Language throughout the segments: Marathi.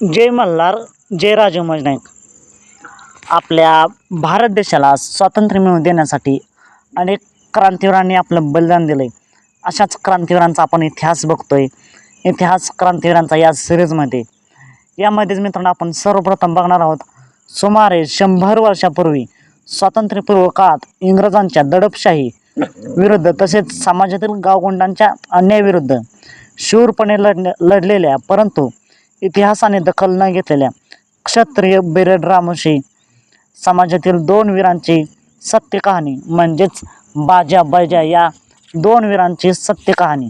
जय मल्हार, जय राजे नाईक. आपल्या भारत देशाला स्वातंत्र्य मिळवून देण्यासाठी अनेक क्रांतिवीरांनी आपलं बलिदान दिलंय. अशाच क्रांतिवीरांचा आपण इतिहास बघतोय. इतिहास क्रांतिवीरांचा या सिरीजमध्ये. यामध्येच मित्रांनो आपण सर्वप्रथम बघणार आहोत सुमारे 100 वर्षापूर्वी स्वातंत्र्यपूर्व काळात इंग्रजांच्या दडपशाही विरुद्ध तसेच समाजातील गावगुंडांच्या अन्यायाविरुद्ध शूरपणे लढलेल्या परंतु इतिहासाने दखल न घेतलेल्या क्षत्रिय बेरड रामोशी समाजातील 2 वीरांची सत्य कहाणी म्हणजेच बाजा बैजा या 2 वीरांची सत्य कहाणी.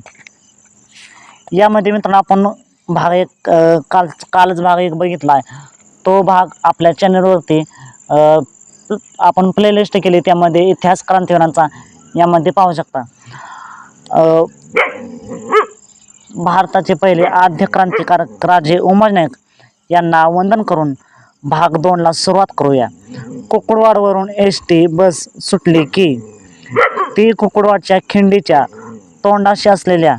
यामध्ये मित्रांनो आपण भाग एक कालच भाग एक बघितला आहे. तो भाग आपल्या चॅनलवरती आपण प्लेलिस्ट केली, त्यामध्ये इतिहास क्रांतिवीरांचा यामध्ये पाहू शकता. भारताचे पहिले आद्य क्रांतिकारक राजे उमाजी नाईक यांना वंदन करून भाग 2ला सुरुवात करूया. कुकुडवाडवरून ST बस सुटली की ती कुकुडवाडच्या खिंडीच्या तोंडाशी असलेल्या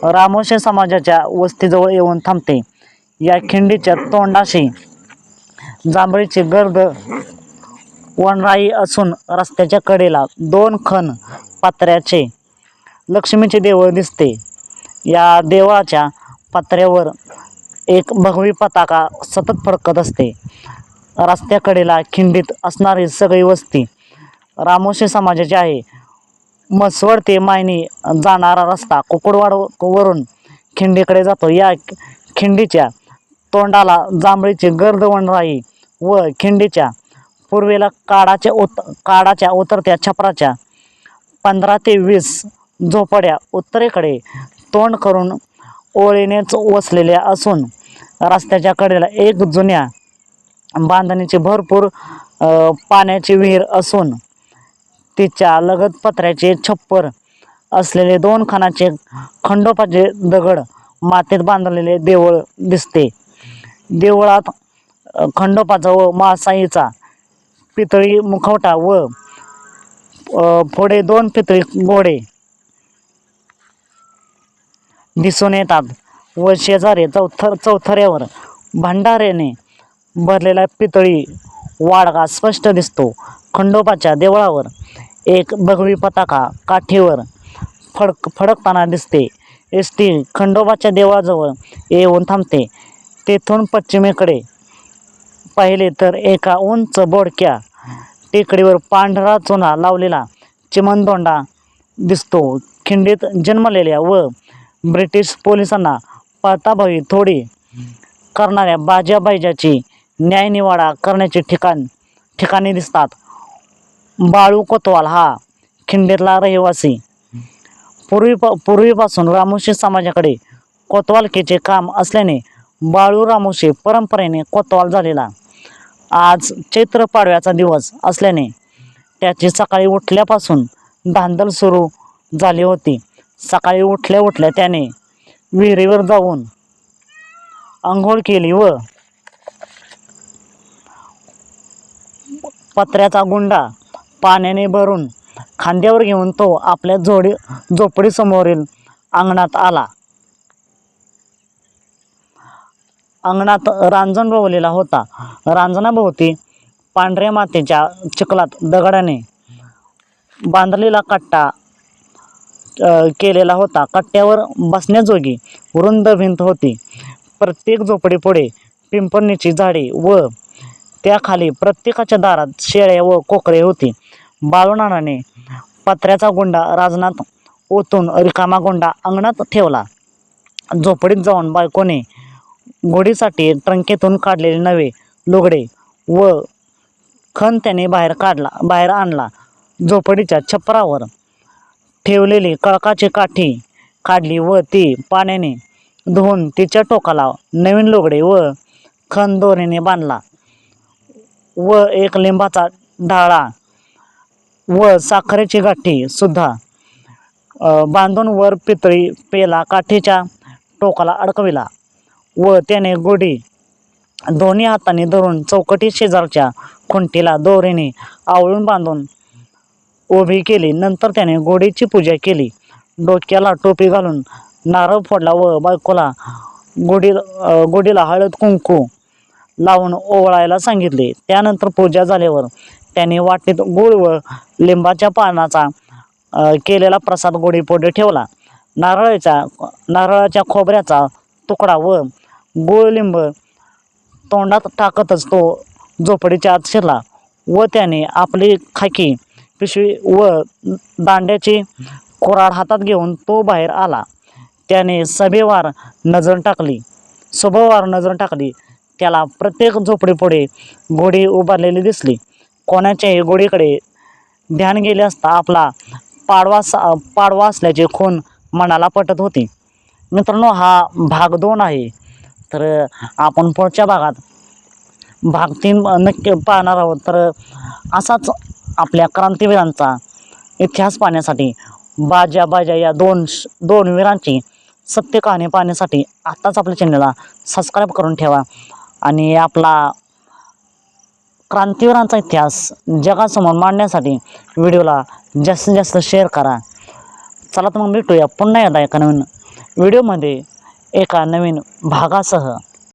रामोशी समाजाच्या वस्तीजवळ येऊन थांबते. या खिंडीच्या तोंडाशी जांभळीची गर्द वनराई असून रस्त्याच्या कडेला 2 खण पत्र्याचे लक्ष्मीचे देऊळ दिसते. या देवळाच्या पत्र्यावर एक भगवी पताका सतत फडकत असते. रस्त्याकडेला खिंडीत असणारी सगळी वस्ती रामोशी समाजाची आहे. म्हसवड ते मायणी जाणारा रस्ता कुकुडवाडवरून खिंडीकडे जातो. या खिंडीच्या तोंडाला जांभळीची गर्द वनराई व खिंडीच्या पूर्वेला काडाच्या उतरत्या छपराच्या 15 ते 20 झोपड्या उत्तरेकडे तोंड करून ओळीनेच वसलेल्या असून रस्त्याच्या कडेला एक जुन्या बांधणीची भरपूर पाण्याची विहीर असून तिच्या लगत पत्र्याचे छप्पर असलेले 2 खणाचे खंडोबाचे दगड मातीत बांधलेले देऊळ दिसते. देवळात खंडोबाचा व मासाईचा पितळी मुखवटा व पुढे 2 पितळी घोडे दिसून येतात व शेजारी चौथऱ्यावर भंडाऱ्याने भरलेला पितळी वाडगा स्पष्ट दिसतो. खंडोबाच्या देवळावर एक भगवी पताका काठीवर फडकताना दिसते. ST खंडोबाच्या देवळाजवळ येऊन थांबते. तेथून पश्चिमेकडे पाहिले तर एका उंच बोडक्या टेकडीवर पांढरा चुना लावलेला चिमणदोंडा दिसतो. खिंडीत जन्मलेल्या व ब्रिटिश पोलिसांना पळताभवी थोडी करणाऱ्या बाजा बैजाची न्यायनिवाडा करण्याची ठिकाणे दिसतात. बाळू कोतवाल हा खिंडीतला रहिवासी. पूर्वीपासून रामोशी समाजाकडे कोतवालकीचे काम असल्याने बाळू रामोशी परंपरेने कोतवाल झालेला. आज चैत्र पाडव्याचा दिवस असल्याने त्याची सकाळी उठल्यापासून धांदल सुरू झाली होती. सकाळी उठल्या त्याने विहिरीवर जाऊन आंघोळ केली व पत्र्याचा गुंडा पाण्याने भरून खांद्यावर घेऊन तो आपल्या झोपडीसमोरील अंगणात आला. अंगणात रांजण रोवलेला होता. रांजणाभोवती पांढऱ्या मातीच्या चिखलात दगडाने बांधलेला कट्टा केलेला होता. कट्ट्यावर बसण्याजोगी रुंद भिंत होती. प्रत्येक झोपडीपुढे पिंपळीची झाडे व त्याखाली प्रत्येकाच्या दारात शेळ्या व कोकरे होती. बाळूनानाने पत्र्याचा गुंडा रांजणात ओतून रिकामा गुंडा अंगणात ठेवला. झोपडीत जाऊन बायकोने घोडीसाठी ट्रंकेतून काढलेले नवे लुगडे व खण त्याने बाहेर आणला. झोपडीच्या छपरावर ठेवलेली कळकाची काठी काढली व ती पाण्याने धुवून तिच्या टोकाला नवीन लुगडे व खण दोरीने बांधला व एक लिंबाचा ढाळा व साखरेची गाठी सुद्धा बांधून वर पितळी पेला काठीच्या टोकाला अडकविला व त्याने घोडी दोन्ही हातांनी धरून चौकटी शेजारच्या खुंटीला दोरीने आवळून बांधून उभी केली. नंतर त्याने घोडीची पूजा केली. डोक्याला टोपी घालून नारळ फोडला व बायकोला गोडीला हळद कुंकू लावून ओवाळायला सांगितले. त्यानंतर पूजा झाल्यावर त्याने वाटीत गूळ व लिंबाच्या पानाचा केलेला प्रसाद गोडीपुढे ठेवला. नारळाच्या खोबऱ्याचा तुकडा व गूळ लिंब तोंडात टाकतच तो झोपडीच्या आत शिरला व त्याने आपली खाकी पिशवी व दांड्याची कुऱ्हाड हातात घेऊन तो बाहेर आला. त्याने सभेवार नजर टाकली. त्याला प्रत्येक झोपडीपुढे घोडी उभारलेली दिसली. कोणाच्याही घोडीकडे ध्यान गेले असता आपला पाडवा असल्याचे खूण मनाला पटत होती. मित्रांनो, हा भाग 2 आहे. तर आपण पुढच्या भागात भाग 3 नक्की पाहणार आहोत. तर असाच आपल्या क्रांतीवीरांचा इतिहास पाहण्यासाठी बाजा या दोन वीरांची सत्य कहाणी पाहण्यासाठी आत्ताच आपल्या चॅनलला सबस्क्राईब करून ठेवा आणि आपला क्रांतीवीरांचा इतिहास जगासमोर मांडण्यासाठी व्हिडिओला जास्तीत जास्त शेअर करा. चला तर मग भेटूया पुन्हा एकदा एका नवीन व्हिडिओमध्ये एका नवीन भागासह.